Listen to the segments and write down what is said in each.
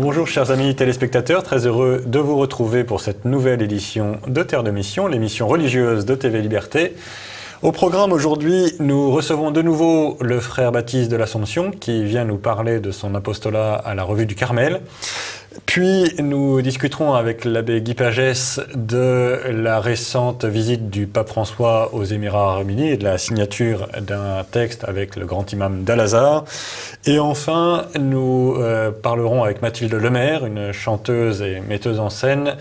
Bonjour chers amis téléspectateurs, très heureux de vous retrouver pour cette nouvelle édition de Terre de Mission, l'émission religieuse de TV Liberté. Au programme aujourd'hui, nous recevons de nouveau le frère Baptiste de l'Assomption qui vient nous parler de son apostolat à la Revue du Carmel. Puis nous discuterons avec l'abbé Guy Pagès de la récente visite du pape François aux Émirats Arabes Unis et de la signature d'un texte avec le grand imam d'Al-Azhar. Et enfin, nous parlerons avec Mathilde Lemaire, une chanteuse et metteuse en scène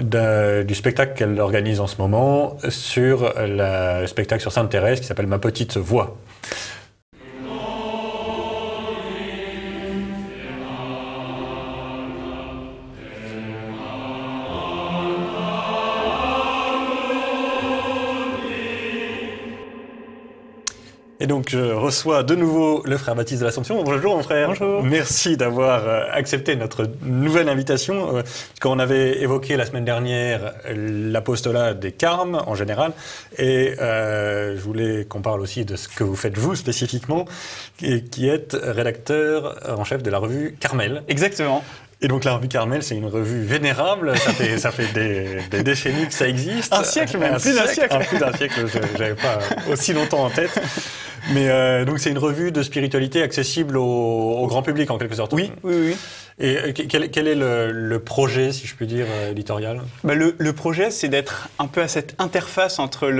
du spectacle qu'elle organise en ce moment sur le spectacle sur Sainte-Thérèse qui s'appelle Ma Petite Voix. Et donc, je reçois de nouveau le frère Baptiste de l'Assomption. Bonjour, mon frère. Bonjour. Merci d'avoir accepté notre nouvelle invitation. Quand on avait évoqué la semaine dernière l'apostolat des Carmes, en général, et je voulais qu'on parle aussi de ce que vous faites, vous, spécifiquement, qui êtes rédacteur en chef de la revue Carmel. Exactement. Et donc la revue Carmel, c'est une revue vénérable, ça fait des décennies que ça existe. Un siècle même, plus d'un siècle. Plus d'un siècle, je n'avais pas aussi longtemps en tête. Mais donc c'est une revue de spiritualité accessible au grand public en quelque sorte. Oui, oui, oui. Et quel est le projet, si je puis dire, éditorial ? Le projet, c'est d'être un peu à cette interface entre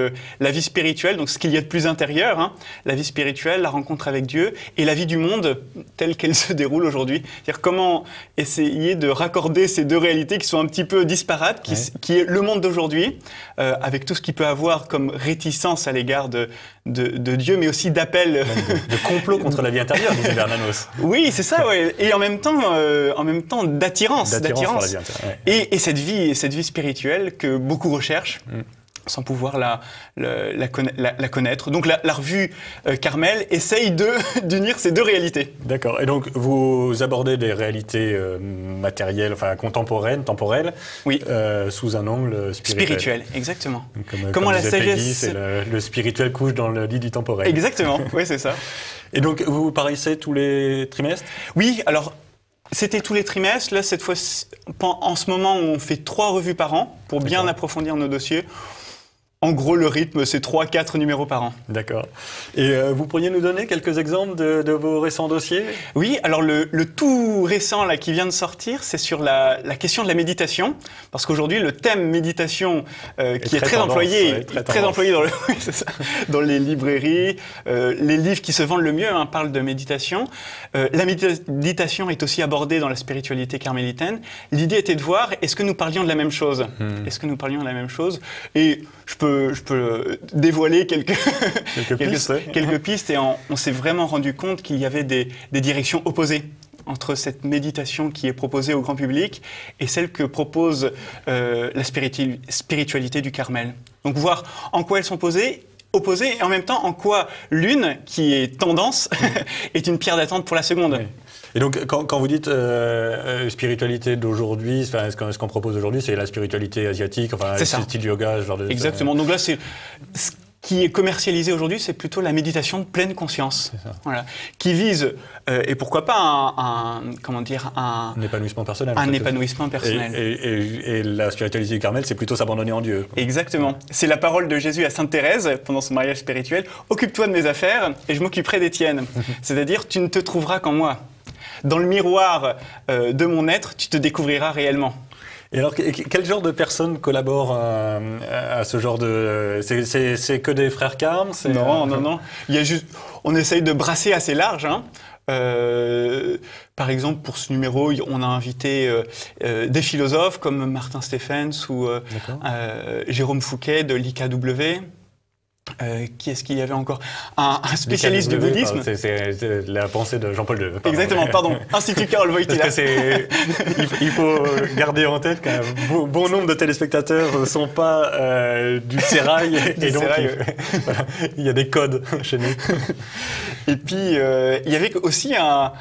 la vie spirituelle, donc ce qu'il y a de plus intérieur, hein, la vie spirituelle, la rencontre avec Dieu, et la vie du monde telle qu'elle se déroule aujourd'hui. C'est-à-dire comment essayer de raccorder ces deux réalités qui sont un petit peu disparates, qui est le monde d'aujourd'hui, avec tout ce qu'il peut avoir comme réticence à l'égard de Dieu, mais aussi d'appel. De complot contre la vie intérieure, disait Bernanos. Oui, c'est ça, ouais. Et en même temps d'attirance. Pour la vie intérieure, ouais. Et cette vie spirituelle que beaucoup recherchent. Sans pouvoir la connaître. Donc la revue Carmel essaye d'unir ces deux réalités. D'accord. Et donc vous abordez des réalités matérielles, enfin contemporaines, temporelles, oui. Sous un angle spirituel. Spirituel, exactement. Comment la sagesse... Peggy, le spirituel couche dans le lit du temporel. Exactement, oui, c'est ça. Et donc vous paraissez tous les trimestres ? Oui, alors... C'était tous les trimestres. Là, cette fois, en ce moment, on fait 3 revues par an pour bien approfondir nos dossiers. En gros, le rythme, c'est 3-4 numéros par an. D'accord. Et vous pourriez nous donner quelques exemples de vos récents dossiers ? Oui, alors le tout récent là, qui vient de sortir, c'est sur la question de la méditation. Parce qu'aujourd'hui, le thème méditation, qui est très employé, dans les librairies, les livres qui se vendent le mieux parlent de méditation. La méditation est aussi abordée dans la spiritualité carmélitaine. L'idée était de voir, est-ce que nous parlions de la même chose ? Est-ce que nous parlions de la même chose ? Et je peux dévoiler quelques pistes et on s'est vraiment rendu compte qu'il y avait des directions opposées entre cette méditation qui est proposée au grand public et celle que propose la spiritualité du Carmel. Donc voir en quoi elles sont opposées et en même temps en quoi l'une, qui est tendance, est une pierre d'attente pour la seconde. Oui. Et donc, quand vous dites spiritualité d'aujourd'hui, ce qu'on propose aujourd'hui, c'est la spiritualité asiatique, enfin, style yoga, ce genre de... Exactement. Donc là, ce qui est commercialisé aujourd'hui, c'est plutôt la méditation de pleine conscience. C'est ça. Voilà. Qui vise, et pourquoi pas un épanouissement personnel. Un épanouissement personnel. Et la spiritualité du Carmel, c'est plutôt s'abandonner en Dieu. Exactement. C'est la parole de Jésus à Sainte Thérèse, pendant son mariage spirituel. Occupe-toi de mes affaires et je m'occuperai des tiennes. C'est-à-dire, tu ne te trouveras qu'en moi. Dans le miroir de mon être, tu te découvriras réellement. Et alors, quel genre de personnes collaborent à ce genre de... C'est que des frères carmes ? Non. Il y a juste... On essaye de brasser assez large. Par exemple, pour ce numéro, on a invité des philosophes comme Martin Stephens ou Jérôme Fouquet de l'IKW. Qui est-ce qu'il y avait encore ? Un spécialiste du bouddhisme. C'est la pensée de Jean-Paul II. Exactement, pardon. Institut Karol Wojtyla. Il faut garder en tête qu'un bon nombre de téléspectateurs ne sont pas du sérail. Et donc, voilà, il y a des codes chez nous. Et puis, il y avait aussi un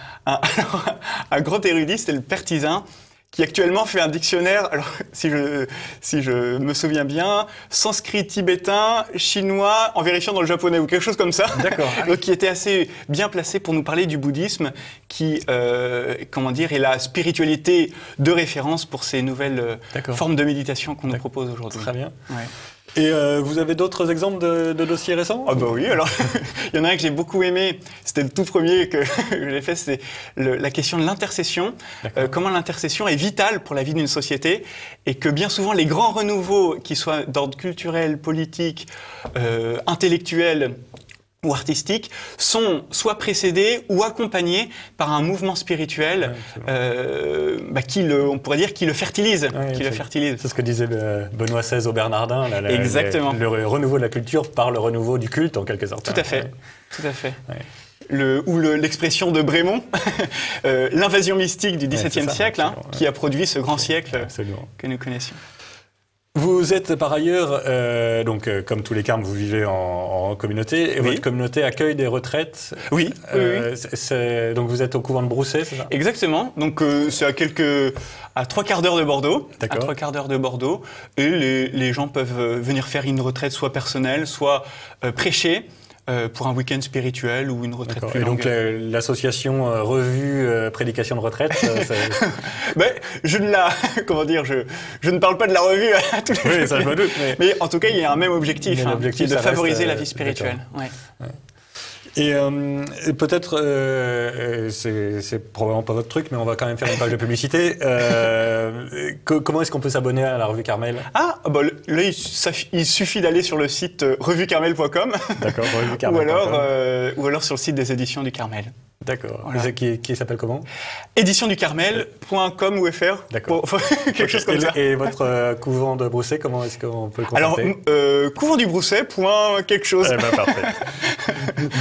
grand érudit, c'était le Père Tizin, qui actuellement fait un dictionnaire, alors si je me souviens bien, sanskrit tibétain, chinois, en vérifiant dans le japonais ou quelque chose comme ça. D'accord. Donc qui était assez bien placé pour nous parler du bouddhisme, qui, comment dire, est la spiritualité de référence pour ces nouvelles formes de méditation qu'on nous propose aujourd'hui. Très bien. Ouais. Et vous avez d'autres exemples de dossiers récents? Ah bah oui, alors il y en a un que j'ai beaucoup aimé, c'était le tout premier que j'ai fait, c'est la question de l'intercession, comment l'intercession est vitale pour la vie d'une société et que bien souvent les grands renouveaux, qu'ils soient d'ordre culturel, politique, intellectuel ou artistiques, sont soit précédés ou accompagnés par un mouvement spirituel on pourrait dire, qui le fertilise. C'est ce que disait Benoît XVI au Bernardin. Exactement. Le renouveau de la culture par le renouveau du culte, en quelque sorte. Tout à fait. Tout à fait. Ouais. L'expression de Brémont, l'invasion mystique du XVIIe siècle, qui a produit ce grand siècle que nous connaissions. Vous êtes par ailleurs, comme tous les carmes, vous vivez en communauté, et votre communauté accueille des retraites. Oui. Donc vous êtes au couvent de Brousset, c'est ça? Exactement. Donc c'est à 3 quarts d'heure de Bordeaux. À 3 quarts d'heure de Bordeaux. Et les gens peuvent venir faire une retraite soit personnelle, soit prêcher. Pour un week-end spirituel ou une retraite plus longue. Et donc l'association Revue Prédication de retraite, je ne parle pas de la revue à tous les jours. Ça je me doute. Mais en tout cas, il y a un même objectif, qui est de favoriser la vie spirituelle. Et peut-être, c'est probablement pas votre truc, mais on va quand même faire une page de publicité. Comment est-ce qu'on peut s'abonner à la Revue Carmel? Là, il suffit d'aller sur le site revuecarmel.com. D'accord, revuecarmel.com. ou alors sur le site des éditions du Carmel. D'accord. Voilà. Qui s'appelle comment? éditionducarmel.com ou fr. D'accord. Quelque chose comme ça. Et votre couvent de Brousset, comment est-ce qu'on peut le contacter? Alors, couventdubrousset, quelque chose. Parfait.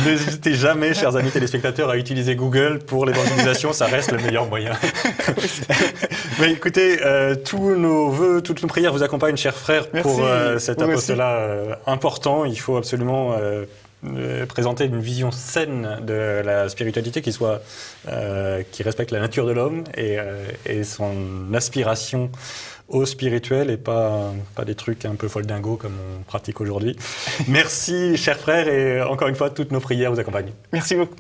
N'hésitez jamais, chers amis téléspectateurs, à utiliser Google pour l'évangélisation, ça reste le meilleur moyen. Mais écoutez, tous nos vœux, toutes nos prières vous accompagnent, chers frères, pour cet apostolat important. Il faut absolument présenter une vision saine de la spiritualité qui respecte la nature de l'homme et son aspiration au spirituel et pas des trucs un peu foldingos comme on pratique aujourd'hui. Merci, chers frères, et encore une fois, toutes nos prières vous accompagnent. Merci beaucoup.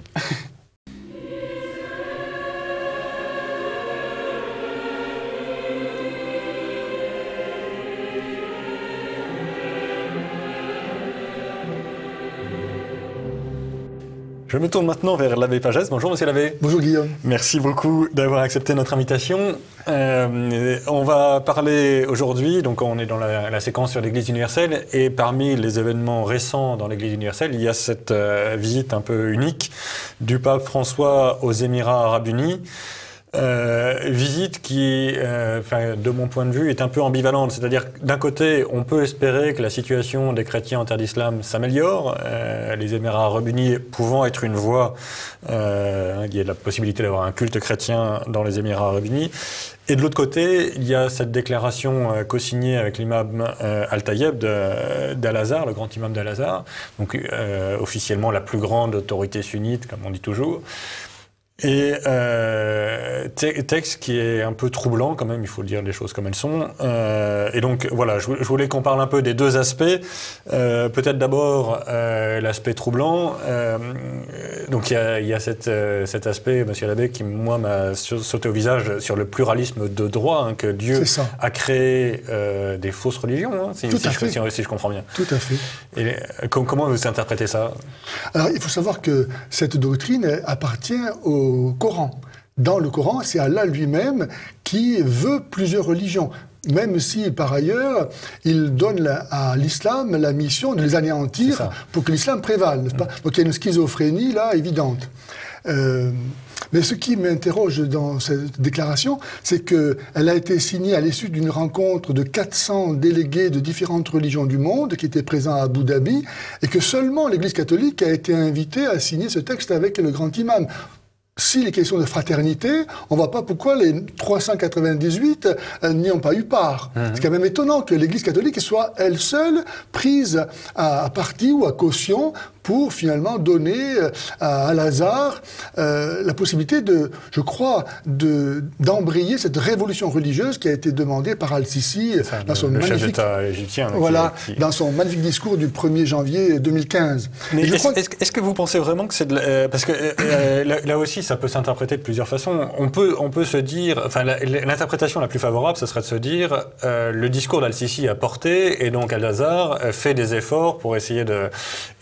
Je me tourne maintenant vers l'abbé Pagès. Bonjour, monsieur l'abbé. Bonjour, Guillaume. Merci beaucoup d'avoir accepté notre invitation. On va parler aujourd'hui, donc on est dans la séquence sur l'Église universelle, et parmi les événements récents dans l'Église universelle, il y a cette visite un peu unique du pape François aux Émirats arabes unis. Visite qui, de mon point de vue, est un peu ambivalente. C'est-à-dire que d'un côté, on peut espérer que la situation des chrétiens en terre d'islam s'améliore, les Émirats arabes unis pouvant être une voie, il y a la possibilité d'avoir un culte chrétien dans les Émirats arabes unis. Et de l'autre côté, il y a cette déclaration co-signée avec l'imam Al-Tayeb d'Al-Azhar, le grand imam d'Al-Azhar, donc officiellement la plus grande autorité sunnite, comme on dit toujours. Et texte qui est un peu troublant quand même, il faut dire les choses comme elles sont. Et donc voilà, je voulais qu'on parle un peu des deux aspects. Peut-être d'abord l'aspect troublant. Donc il y a cet aspect, monsieur l'abbé, qui moi m'a sauté au visage sur le pluralisme de droit, que Dieu a créé des fausses religions, si je comprends bien. Tout à fait. Et comment vous interprétez ça? Alors il faut savoir que cette doctrine appartient au Coran. Dans le Coran, c'est Allah lui-même qui veut plusieurs religions, même si, par ailleurs, il donne à l'islam la mission de les anéantir pour que l'islam prévale, n'est-ce pas? Donc il y a une schizophrénie, là, évidente. Mais ce qui m'interroge dans cette déclaration, c'est qu'elle a été signée à l'issue d'une rencontre de 400 délégués de différentes religions du monde qui étaient présents à Abu Dhabi, et que seulement l'Église catholique a été invitée à signer ce texte avec le grand imam. Si les questions de fraternité, on ne voit pas pourquoi les 398 n'y ont pas eu part. C'est quand même étonnant que l'Église catholique soit elle seule prise à partie ou à caution pour finalement donner à Al-Azhar la possibilité je crois, d'embrayer cette révolution religieuse qui a été demandée par Al-Sisi dans son le magnifique, chef d'État égyptien. voilà, dans son magnifique discours du 1er janvier 2015. Mais est-ce que vous pensez vraiment que c'est parce que là aussi, ça peut s'interpréter de plusieurs façons. On peut se dire, enfin, l'interprétation la plus favorable, ce serait de se dire, le discours d'Al-Sisi a porté, et donc Al-Azhar fait des efforts pour essayer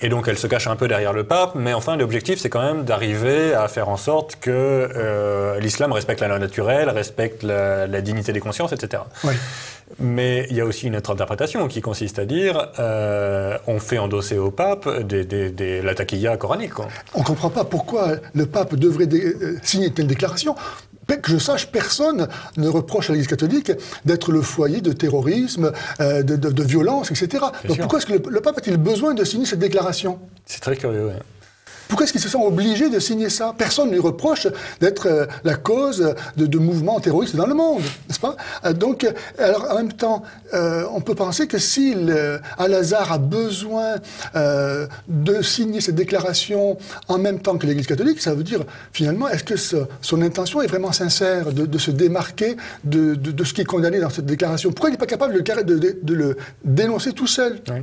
et donc elle se cache un peu derrière le pape, mais enfin, l'objectif, c'est quand même d'arriver à faire en sorte que l'islam respecte la loi naturelle, respecte la dignité des consciences, etc. Oui. Mais il y a aussi une autre interprétation qui consiste à dire on fait endosser au pape la taquilla coranique, quoi. On ne comprend pas pourquoi le pape devrait signer une telle déclaration. Que je sache, personne ne reproche à l'Église catholique d'être le foyer de terrorisme, de violence, etc. Donc pourquoi est-ce que le pape a-t-il besoin de signer cette déclaration? C'est très curieux, oui. Pourquoi est-ce qu'ils se sont obligés de signer ça? Personne ne lui reproche d'être la cause de mouvements terroristes dans le monde, n'est-ce pas? Donc, alors, en même temps, on peut penser que si Al-Azhar a besoin de signer cette déclaration en même temps que l'Église catholique, ça veut dire, finalement, est-ce que son intention est vraiment sincère de se démarquer de ce qui est condamné dans cette déclaration? Pourquoi il n'est pas capable de le dénoncer tout seul? Oui.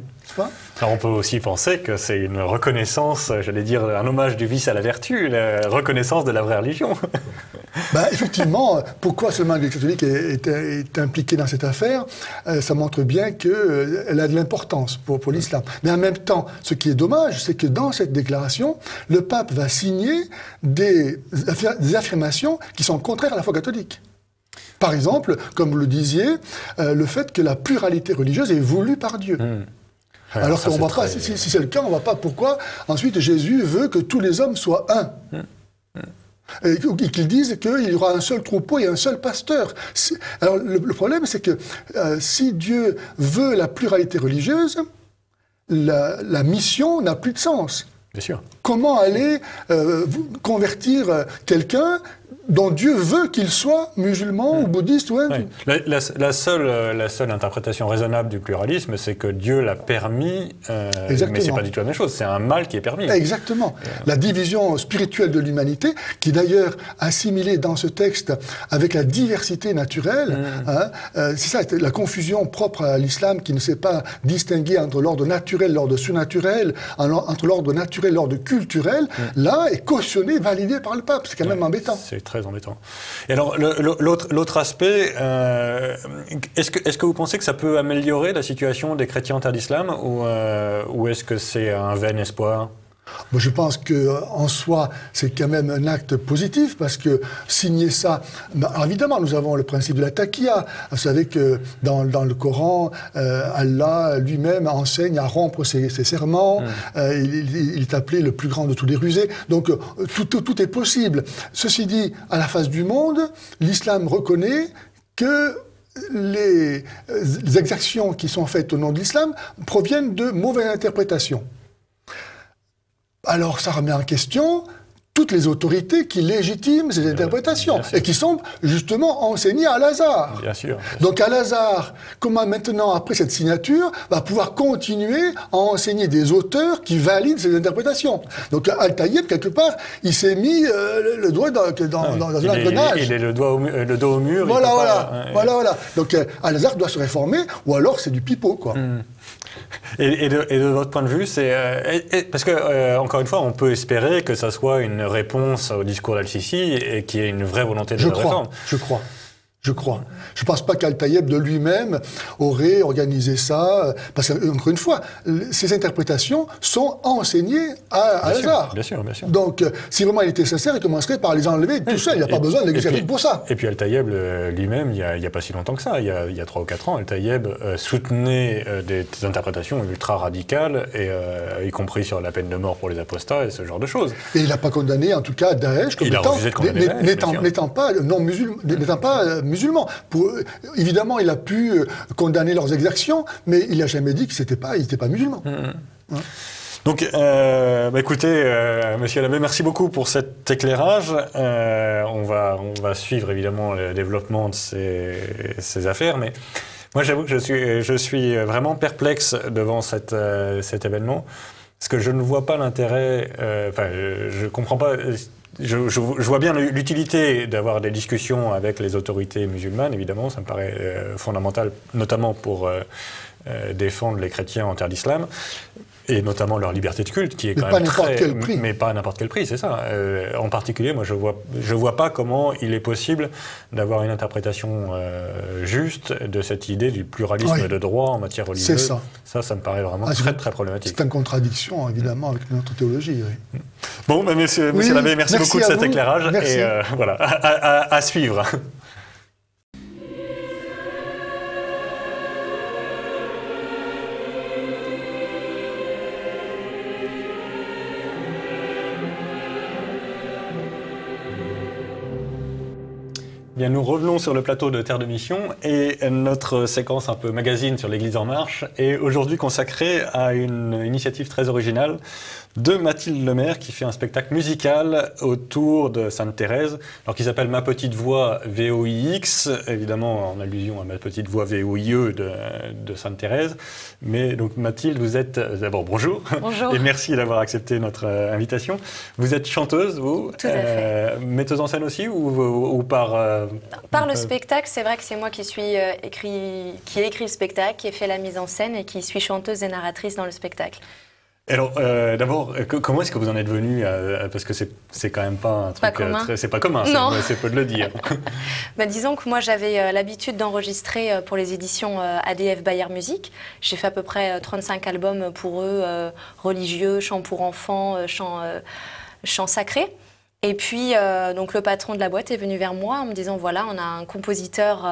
Alors on peut aussi penser que c'est une reconnaissance, j'allais dire un hommage du vice à la vertu, la reconnaissance de la vraie religion. Effectivement, pourquoi seulement l'Église catholique est impliquée dans cette affaire, ça montre bien qu'elle a de l'importance pour l'islam. Mais en même temps, ce qui est dommage, c'est que dans cette déclaration, le pape va signer des affirmations qui sont contraires à la foi catholique. Par exemple, comme vous le disiez, le fait que la pluralité religieuse est voulue par Dieu. Alors qu'on ne voit pas, si c'est le cas, on ne voit pas pourquoi ensuite Jésus veut que tous les hommes soient un. Et qu'ils disent qu'il y aura un seul troupeau et un seul pasteur. Alors le problème, c'est que si Dieu veut la pluralité religieuse, la mission n'a plus de sens. Bien sûr. Comment aller convertir quelqu'un dont Dieu veut qu'il soit musulman ou bouddhiste ou hindou. Oui. La seule interprétation raisonnable du pluralisme, c'est que Dieu l'a permis, mais c'est pas du tout la même chose. C'est un mal qui est permis. Exactement. La division spirituelle de l'humanité, qui est d'ailleurs assimilée dans ce texte avec la diversité naturelle, c'est ça, la confusion propre à l'islam qui ne sait pas distinguer entre l'ordre naturel, l'ordre surnaturel, entre l'ordre naturel et l'ordre culturel, là est cautionné, validé par le pape. C'est quand même embêtant. C'est très embêtant. Et alors, l'autre aspect, est-ce que vous pensez que ça peut améliorer la situation des chrétiens en terre d'islam ou est-ce que c'est un vain espoir? Moi, je pense qu'en soi, c'est quand même un acte positif, parce que signer ça... Alors évidemment, nous avons le principe de la taqiyya. Vous savez que dans le Coran, Allah lui-même enseigne à rompre ses serments. Il est appelé le plus grand de tous les rusés. Donc, tout est possible. Ceci dit, à la face du monde, l'islam reconnaît que les exactions qui sont faites au nom de l'islam proviennent de mauvaises interprétations. Alors ça remet en question toutes les autorités qui légitiment ces interprétations et qui sont justement enseignées à Al-Azhar. Bien sûr. Donc Al-Azhar, comment maintenant, après cette signature, va pouvoir continuer à enseigner des auteurs qui valident ces interprétations. Donc Al-Tayyib, quelque part, il s'est mis le doigt dans un engrenage. Il est le dos au mur. Voilà. Donc Al-Azhar doit se réformer, ou alors c'est du pipeau, quoi. Et de votre point de vue, c'est parce que encore une fois, on peut espérer que ça soit une réponse au discours d'Al-Sisi et qu'il y ait une vraie volonté de réforme. Je crois. Je ne pense pas qu'Al-Tayyib de lui-même aurait organisé ça, parce qu'encore une fois, ces interprétations sont enseignées à Al-Azhar. Bien sûr. Donc, si vraiment il était sincère, il commencerait par les enlever tout seul. Il n'y a pas besoin de l'Église catholique pour ça. Et puis Al-Tayyib lui-même, il n'y a pas si longtemps que ça, il y a 3 ou 4 ans, Al-Tayyib soutenait des interprétations ultra radicales, y compris sur la peine de mort pour les apostats et ce genre de choses. Et il n'a pas condamné, en tout cas, Daesh comme n'étant pas musulman. Évidemment, il a pu condamner leurs exactions, mais il n'a jamais dit qu'ils n'étaient pas musulmans. Donc, écoutez, Monsieur l'abbé, merci beaucoup pour cet éclairage. On va suivre évidemment le développement de ces affaires, mais moi j'avoue que je suis vraiment perplexe devant cet événement. Parce que je ne vois pas l'intérêt, je comprends pas, je vois bien l'utilité d'avoir des discussions avec les autorités musulmanes, évidemment, ça me paraît fondamental, notamment pour défendre les chrétiens en terre d'islam. Et notamment leur liberté de culte, qui est quand même très... Mais pas à n'importe quel prix, c'est ça. En particulier, moi, je vois pas comment il est possible d'avoir une interprétation juste de cette idée du pluralisme de droit en matière religieuse. C'est ça. Ça me paraît vraiment très, très problématique. C'est en contradiction, évidemment, avec notre théologie. Oui. Bon, monsieur l'abbé, merci beaucoup de cet éclairage. Merci. Et voilà, à suivre. Bien, nous revenons sur le plateau de Terre de Mission et notre séquence un peu magazine sur l'Église en marche est aujourd'hui consacrée à une initiative très originale de Mathilde Lemaire qui fait un spectacle musical autour de Sainte Thérèse, alors qui s'appelle Ma Petite Voix VOIX, évidemment en allusion à Ma Petite Voix VOIE de Sainte Thérèse. Mais donc Mathilde, vous êtes d'abord bonjour. Bonjour. Et merci d'avoir accepté notre invitation. Vous êtes chanteuse, vous, tout à fait. Metteuse en scène aussi ou par par le spectacle, c'est vrai que c'est moi qui ai écrit le spectacle, qui ai fait la mise en scène et qui suis chanteuse et narratrice dans le spectacle. Alors, d'abord, comment est-ce que vous en êtes venue parce que c'est quand même pas un truc c'est pas commun, c'est peu de le dire. Disons que moi j'avais l'habitude d'enregistrer pour les éditions ADF Bayer Musique. J'ai fait à peu près 35 albums pour eux, religieux, chants pour enfants, chants sacrés. Et puis, donc le patron de la boîte est venu vers moi en me disant, voilà, on a un compositeur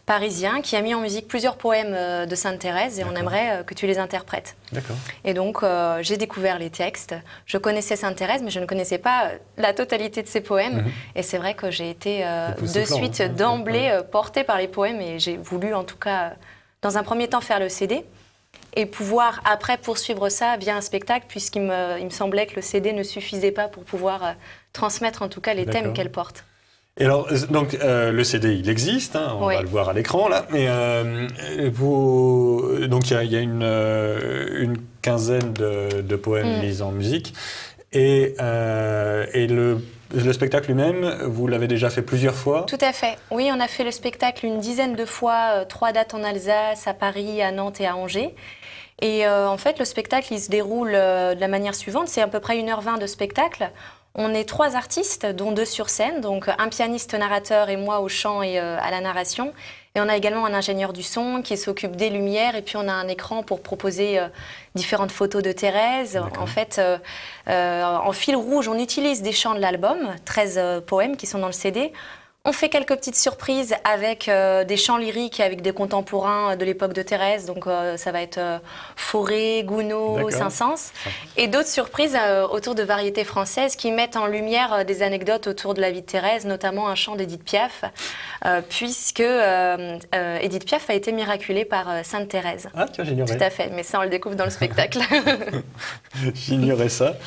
parisien qui a mis en musique plusieurs poèmes de Sainte Thérèse et on aimerait que tu les interprètes. D'accord. Et donc, j'ai découvert les textes. Je connaissais Sainte Thérèse, mais je ne connaissais pas la totalité de ses poèmes. Et c'est vrai que j'ai été de suite, d'emblée, portée par les poèmes et j'ai voulu, en tout cas, dans un premier temps, faire le CD. Et pouvoir après poursuivre ça via un spectacle, puisqu'il me semblait que le CD ne suffisait pas pour pouvoir transmettre en tout cas les thèmes qu'elle porte. Et alors, donc le CD, il existe, hein, on va le voir à l'écran là, mais donc il y a une quinzaine de poèmes mis en musique, et le spectacle lui-même, vous l'avez déjà fait plusieurs fois? Tout à fait. Oui, on a fait le spectacle une dizaine de fois, 3 dates en Alsace, à Paris, à Nantes et à Angers. Et en fait, le spectacle, il se déroule de la manière suivante. C'est à peu près 1h20 de spectacle. On est 3 artistes, dont 2 sur scène, donc un pianiste narrateur et moi au chant et à la narration. Et on a également un ingénieur du son qui s'occupe des lumières. Et puis on a un écran pour proposer différentes photos de Thérèse. En fait, en fil rouge, on utilise des chants de l'album, 13 poèmes qui sont dans le CD. On fait quelques petites surprises avec des chants lyriques, avec des contemporains de l'époque de Thérèse. Donc ça va être Fauré, Gounod, Saint-Saëns. Et d'autres surprises autour de variétés françaises qui mettent en lumière des anecdotes autour de la vie de Thérèse, notamment un chant d'Édith Piaf, puisque Édith Piaf a été miraculée par Sainte Thérèse. Ah, tiens, j'ignorais. Tout à fait, mais ça on le découvre dans le spectacle. J'ignorais ça.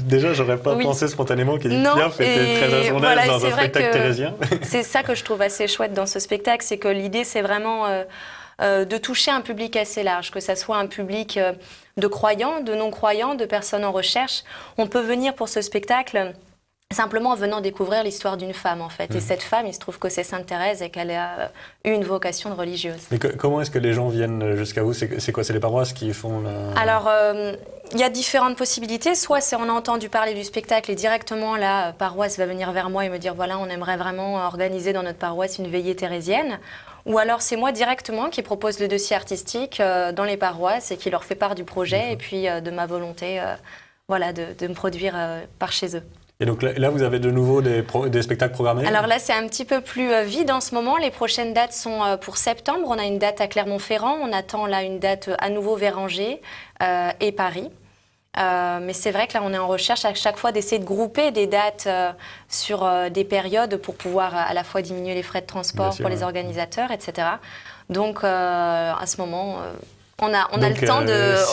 Déjà, j'aurais pas pensé spontanément qu'Édith Piaf était très injournaise dans un spectacle thérésien. C'est ça que je trouve assez chouette dans ce spectacle, c'est que l'idée c'est vraiment de toucher un public assez large, que ça soit un public de croyants, de non-croyants, de personnes en recherche. On peut venir pour ce spectacle simplement en venant découvrir l'histoire d'une femme, en fait. Et cette femme, il se trouve que c'est Sainte Thérèse et qu'elle a eu une vocation de religieuse. Mais comment est-ce que les gens viennent jusqu'à vous? C'est quoi? C'est les paroisses qui font la... Alors, il y a différentes possibilités. Soit on a entendu parler du spectacle et directement la paroisse va venir vers moi et me dire, voilà, on aimerait vraiment organiser dans notre paroisse une veillée thérésienne. Ou alors c'est moi directement qui propose le dossier artistique dans les paroisses et qui leur fait part du projet et puis de ma volonté de me produire par chez eux. Et donc là, vous avez de nouveau des spectacles programmés? Alors là, c'est un petit peu plus vide en ce moment. Les prochaines dates sont pour septembre. On a une date à Clermont-Ferrand. On attend là une date à nouveau vers Angers et Paris. Mais c'est vrai que là, on est en recherche à chaque fois d'essayer de grouper des dates sur des périodes pour pouvoir à la fois diminuer les frais de transport pour les organisateurs, etc. Donc à ce moment... On a le temps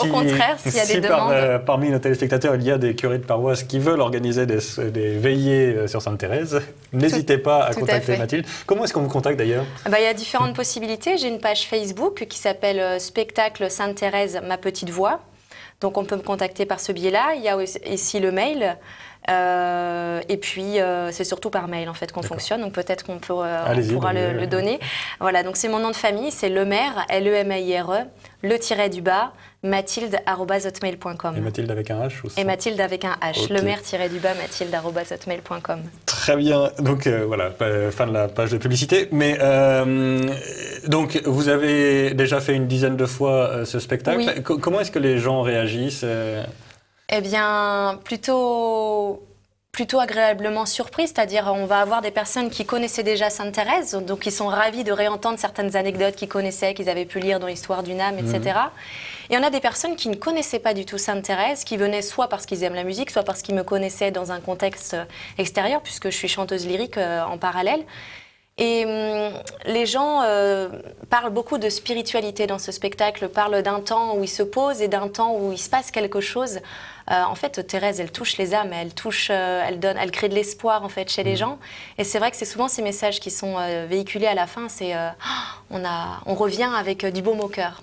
au contraire, s'il y a des demandes. Parmi nos téléspectateurs, il y a des curés de paroisse qui veulent organiser des veillées sur Sainte Thérèse. N'hésitez pas à contacter Mathilde. Comment est-ce qu'on vous contacte d'ailleurs? Il y a différentes possibilités. J'ai une page Facebook qui s'appelle Spectacle Sainte Thérèse, ma petite voix. Donc on peut me contacter par ce biais-là. Il y a ici le mail. Et puis c'est surtout par mail en fait qu'on fonctionne, donc peut-être qu'on pourra le donner. Voilà, donc c'est mon nom de famille, c'est Lemaire, L-E-M-A-I-R-E, le-du-bas, mathilde@hotmail.com. Et Mathilde avec un H ou ça? Et Mathilde avec un H, okay. Lemaire-du-bas, mathilde@hotmail.com. Très bien, donc voilà, fin de la page de publicité. Mais donc vous avez déjà fait une dizaine de fois ce spectacle. Oui. Comment est-ce que les gens réagissent Eh bien, plutôt agréablement surpris, c'est-à-dire on va avoir des personnes qui connaissaient déjà Sainte-Thérèse, donc ils sont ravis de réentendre certaines anecdotes qu'ils connaissaient, qu'ils avaient pu lire dans l'histoire d'une âme, etc. Et on a des personnes qui ne connaissaient pas du tout Sainte-Thérèse, qui venaient soit parce qu'ils aiment la musique, soit parce qu'ils me connaissaient dans un contexte extérieur, puisque je suis chanteuse lyrique en parallèle. Et les gens parlent beaucoup de spiritualité dans ce spectacle, parlent d'un temps où ils se posent et d'un temps où il se passe quelque chose. En fait, Thérèse, elle touche les âmes, elle crée de l'espoir en fait chez les gens. Et c'est vrai que c'est souvent ces messages qui sont véhiculés à la fin. C'est on revient avec du baume au cœur.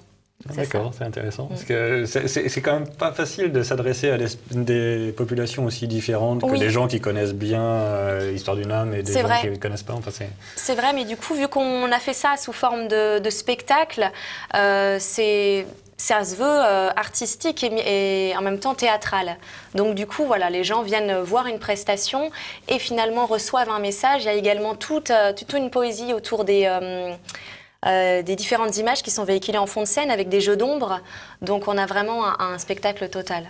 D'accord, c'est intéressant. Parce que c'est quand même pas facile de s'adresser à des populations aussi différentes que des gens qui connaissent bien l'histoire d'une âme et des gens qui ne connaissent pas. Enfin, c'est vrai, mais du coup, vu qu'on a fait ça sous forme de spectacle, ça se veut artistique et en même temps théâtral. Donc du coup, voilà, les gens viennent voir une prestation et finalement reçoivent un message. Il y a également toute une poésie autour des différentes images qui sont véhiculées en fond de scène avec des jeux d'ombre. Donc on a vraiment un spectacle total.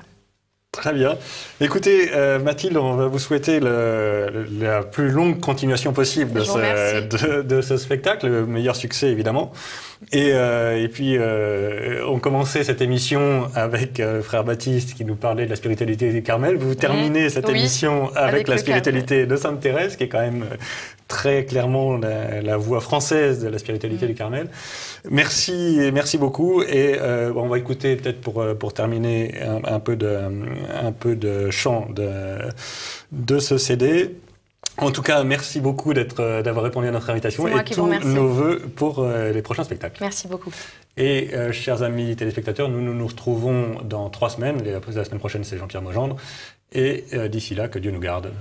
Très bien. Écoutez, Mathilde, on va vous souhaiter la plus longue continuation possible de ce spectacle, le meilleur succès évidemment. Et puis, on commençait cette émission avec Frère Baptiste qui nous parlait de la spiritualité du Carmel. Vous terminez cette émission avec la spiritualité de Sainte-Thérèse, qui est quand même très clairement la voix française de la spiritualité du Carmel. Merci beaucoup. Et on va écouter peut-être pour terminer un peu de chant de ce CD. En tout cas, merci beaucoup d'avoir répondu à notre invitation et tous nos vœux pour les prochains spectacles. Merci beaucoup. Et chers amis téléspectateurs, nous nous retrouvons dans 3 semaines. La semaine prochaine, c'est Jean-Pierre Mogendre. Et d'ici là, que Dieu nous garde.